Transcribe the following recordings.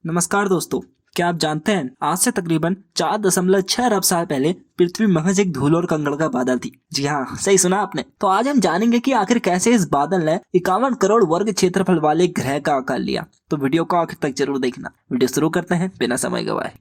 नमस्कार दोस्तों, क्या आप जानते हैं आज से तकरीबन 4.6 अरब साल पहले पृथ्वी महज एक धूल और कंकड़ का बादल थी। जी हाँ, सही सुना आपने। तो आज हम जानेंगे कि आखिर कैसे इस बादल ने 51 करोड़ वर्ग क्षेत्रफल वाले ग्रह का आकार लिया। तो वीडियो को आखिर तक जरूर देखना। वीडियो शुरू करते हैं बिना समय गवाए।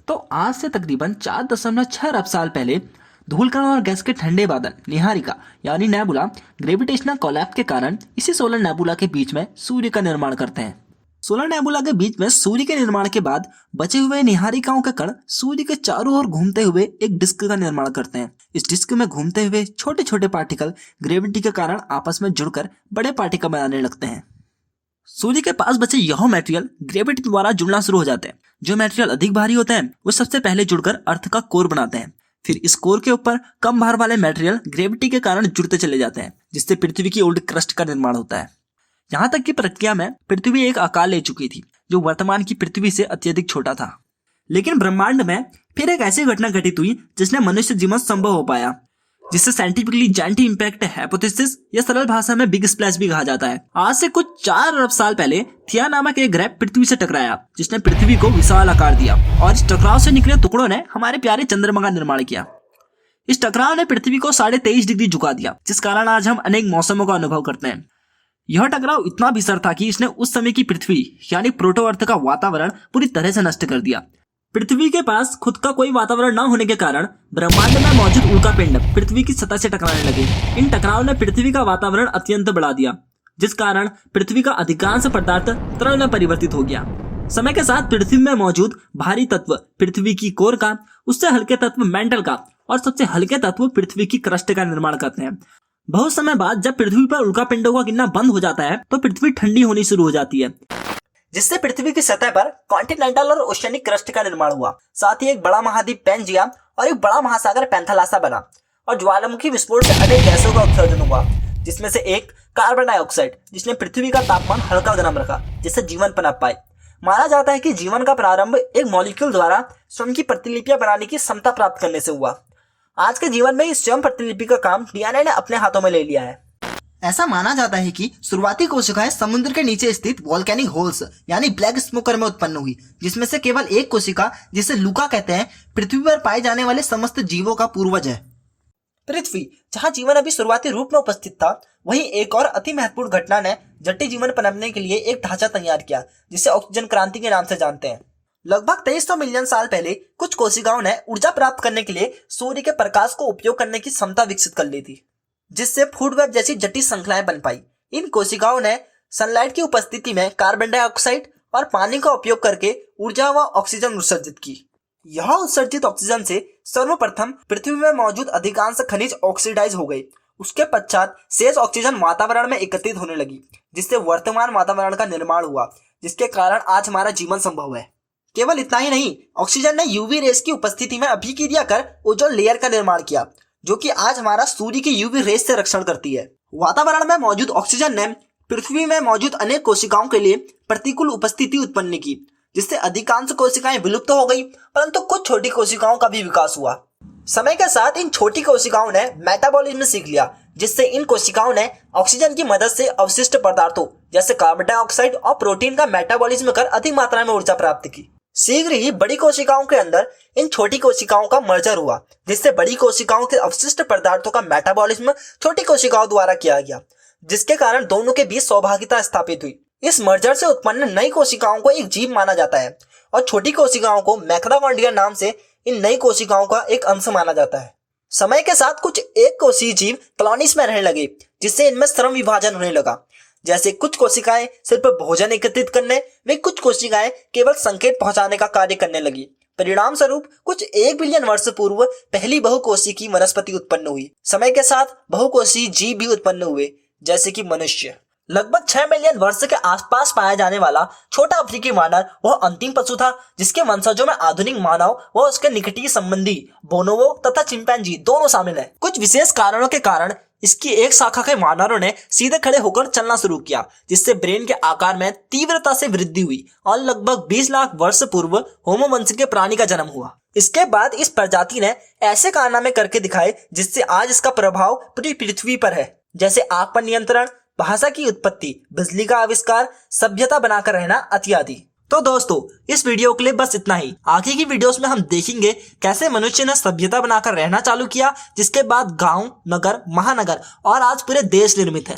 तो आज से तकरीबन 4.6 अरब साल पहले धूलकण और गैस के ठंडे बादल निहारिका यानी नेबुला ग्रेविटेशनल कोलैप्स के कारण इसी सोलर नेबुला के बीच में सूर्य का निर्माण करते हैं। सोलर नेबुला के बीच में सूर्य के निर्माण के बाद बचे हुए निहारिकाओं के कण सूर्य के चारों ओर घूमते हुए एक डिस्क का निर्माण करते हैं। इस डिस्क में घूमते हुए छोटे छोटे पार्टिकल ग्रेविटी के कारण आपस में जुड़कर बड़े पार्टिकल बनाने लगते हैं। सूर्य के पास बचे यह मटेरियल ग्रेविटी द्वारा जुड़ना शुरू हो जाते हैं। जो मटेरियल अधिक भारी होते हैं वो सबसे पहले जुड़कर अर्थ का कोर बनाते हैं। फिर इस कोर के ऊपर कम भार वाले मटेरियल ग्रेविटी के कारण जुड़ते चले जाते हैं, जिससे पृथ्वी की ओल्ड क्रस्ट का निर्माण होता है। यहाँ तक की प्रक्रिया में पृथ्वी एक आकार ले चुकी थी जो वर्तमान की पृथ्वी से अत्यधिक छोटा था। लेकिन ब्रह्मांड में फिर एक ऐसी घटना घटित हुई जिसने मनुष्य जीवन संभव हो पाया, जिसे साइंटिफिकली जायंट इंपैक्ट हाइपोथेसिस या सरल भाषा में बिग स्प्लैश भी कहा जाता है। आज से कुछ 4 अरब साल पहले थिया नामक एक ग्रह पृथ्वी से टकराया, जिसने पृथ्वी को विशाल आकार दिया और इस टकराव से निकले टुकड़ों ने हमारे प्यारे चंद्रमा का निर्माण किया। इस टकराव ने पृथ्वी को 23.5 डिग्री झुका दिया, जिस कारण आज हम अनेक मौसमों का अनुभव करते हैं। यह टकराव इतना भीषण था कि इसने उस समय की पृथ्वी यानी प्रोटो अर्थ का वातावरण पूरी तरह से नष्ट कर दिया। पृथ्वी के पास खुद का कोई वातावरण न होने के कारण ब्रह्मांड में मौजूद उल्कापिंड पृथ्वी की सतह से टकराने लगे। इन टकराव ने पृथ्वी का वातावरण अत्यंत बढ़ा दिया, जिस कारण पृथ्वी का अधिकांश पदार्थ तरल में परिवर्तित हो गया। समय के साथ पृथ्वी में मौजूद भारी तत्व पृथ्वी की कोर का, उससे हल्के तत्व मेंटल का और सबसे हल्के तत्व पृथ्वी की क्रस्ट का निर्माण करते हैं। बहुत समय बाद जब पृथ्वी पर उल्कापिंडों का गिरना बंद हो जाता है तो पृथ्वी ठंडी होनी शुरू हो जाती है, जिससे पृथ्वी की सतह पर कॉन्टिनेंटल और ओशियनिक क्रस्ट का निर्माण हुआ। साथ ही एक बड़ा महाद्वीप पैंजिया और एक बड़ा महासागर पैंथालासा बना और ज्वालामुखी विस्फोट से अनेक गैसों का उत्सर्जन हुआ, जिसमें से एक कार्बन डाइऑक्साइड, जिसने पृथ्वी का तापमान हल्का गर्म रखा, जिससे जीवन पनप पाए। माना जाता है कि जीवन का प्रारंभ एक मॉलिक्यूल द्वारा स्वयं की प्रतिलिपियां बनाने की क्षमता प्राप्त करने से हुआ। आज के जीवन में इस स्वयं प्रतिलिपि का काम डीएनए ने अपने हाथों में ले लिया है। ऐसा माना जाता है कि शुरुआती कोशिकाएं समुद्र के नीचे स्थित वोल्केनिक होल्स यानी ब्लैक स्मोकर में उत्पन्न हुई, जिसमें से केवल एक कोशिका, जिसे लूका कहते हैं, पृथ्वी पर पाए जाने वाले समस्त जीवों का पूर्वज है। पृथ्वी जहाँ जीवन अभी शुरुआती रूप में उपस्थित था, वहीं एक और अति महत्वपूर्ण घटना ने जटिल जीवन पनपने के लिए एक ढांचा तैयार किया, जिसे ऑक्सीजन क्रांति के नाम से जानते हैं। लगभग 2300 मिलियन साल पहले कुछ कोशिकाओं ने ऊर्जा प्राप्त करने के लिए सूर्य के प्रकाश को उपयोग करने की क्षमता विकसित कर ली थी, जिससे फूड वेब जैसी जटिल श्रृंखलाएं बन पाई। इन कोशिकाओं ने सनलाइट की उपस्थिति में कार्बन डाइऑक्साइड और पानी का उपयोग करके ऊर्जा व ऑक्सीजन उत्सर्जित की। यह उत्सर्जित ऑक्सीजन से सर्वप्रथम पृथ्वी में मौजूद अधिकांश खनिज ऑक्सीडाइज हो गए। उसके पश्चात शेष ऑक्सीजन वातावरण में एकत्रित होने लगी, जिससे वर्तमान वातावरण का निर्माण हुआ, जिसके कारण आज हमारा जीवन संभव है। केवल इतना ही नहीं, ऑक्सीजन ने यूवी रेस की उपस्थिति में अभिक्रिया कर ओजोन लेयर का निर्माण किया, जो कि आज हमारा सूर्य की यूवी रेस से रक्षण करती है। वातावरण में मौजूद ऑक्सीजन ने पृथ्वी में मौजूद अनेक कोशिकाओं के लिए प्रतिकूल उपस्थिति उत्पन्न की, जिससे अधिकांश कोशिकाएं विलुप्त हो गई, परंतु कुछ छोटी कोशिकाओं का भी विकास हुआ। समय के साथ इन छोटी कोशिकाओं ने मेटाबॉलिज्म सीख लिया, जिससे इन कोशिकाओं ने ऑक्सीजन की मदद से अवशिष्ट पदार्थों जैसे कार्बन डाइऑक्साइड और प्रोटीन का मेटाबॉलिज्म कर अधिक मात्रा में ऊर्जा प्राप्त की। शीघ्र ही बड़ी कोशिकाओं के अंदर इन छोटी कोशिकाओं का मर्जर हुआ, जिससे बड़ी कोशिकाओं के अवशिष्ट पदार्थों का मेटाबॉलिज्म छोटी कोशिकाओं द्वारा किया गया, जिसके कारण दोनों के बीच सहभागिता स्थापित हुई। इस मर्जर से उत्पन्न नई कोशिकाओं को एक जीव माना जाता है और छोटी कोशिकाओं को मैक्रोकॉन्ड्रिया नाम से इन नई कोशिकाओं का एक अंश माना जाता है। समय के साथ कुछ एक कोशीय जीव कॉलोनीज में रहने लगे, जिससे इनमें श्रम विभाजन होने लगा। जैसे कुछ कोशिकाएं सिर्फ भोजन एकत्रित करने, वे कुछ कोशिकाएं केवल संकेत पहुंचाने का कार्य करने लगी। परिणाम स्वरूप कुछ 1 बिलियन वर्ष पूर्व पहली बहुकोशिकीय वनस्पति उत्पन्न हुई। समय के साथ बहुकोशीय जीव भी उत्पन्न हुए, जैसे कि मनुष्य। लगभग 6 मिलियन वर्ष के आसपास पाया जाने वाला छोटा अफ्रीकी वानर वह अंतिम पशु था, जिसके वंशजों में आधुनिक मानव व उसके निकटतम संबंधी बोनोबो तथा चिंपैंजी दोनों शामिल हैं। कुछ विशेष कारणों के कारण इसकी एक शाखा के वानरों ने सीधे खड़े होकर चलना शुरू किया, जिससे ब्रेन के आकार में तीव्रता से वृद्धि हुई और लगभग 20 लाख वर्ष पूर्व होमो वंश के प्राणी का जन्म हुआ। इसके बाद इस प्रजाति ने ऐसे कारनामे करके दिखाए, जिससे आज इसका प्रभाव पूरी पृथ्वी पर है, जैसे आग पर नियंत्रण, भाषा की उत्पत्ति, बिजली का आविष्कार, सभ्यता बनाकर रहना इत्यादि। तो दोस्तों इस वीडियो के लिए बस इतना ही। आगे की वीडियोस में हम देखेंगे कैसे मनुष्य ने सभ्यता बनाकर रहना चालू किया, जिसके बाद गांव, नगर, महानगर और आज पूरे देश निर्मित है।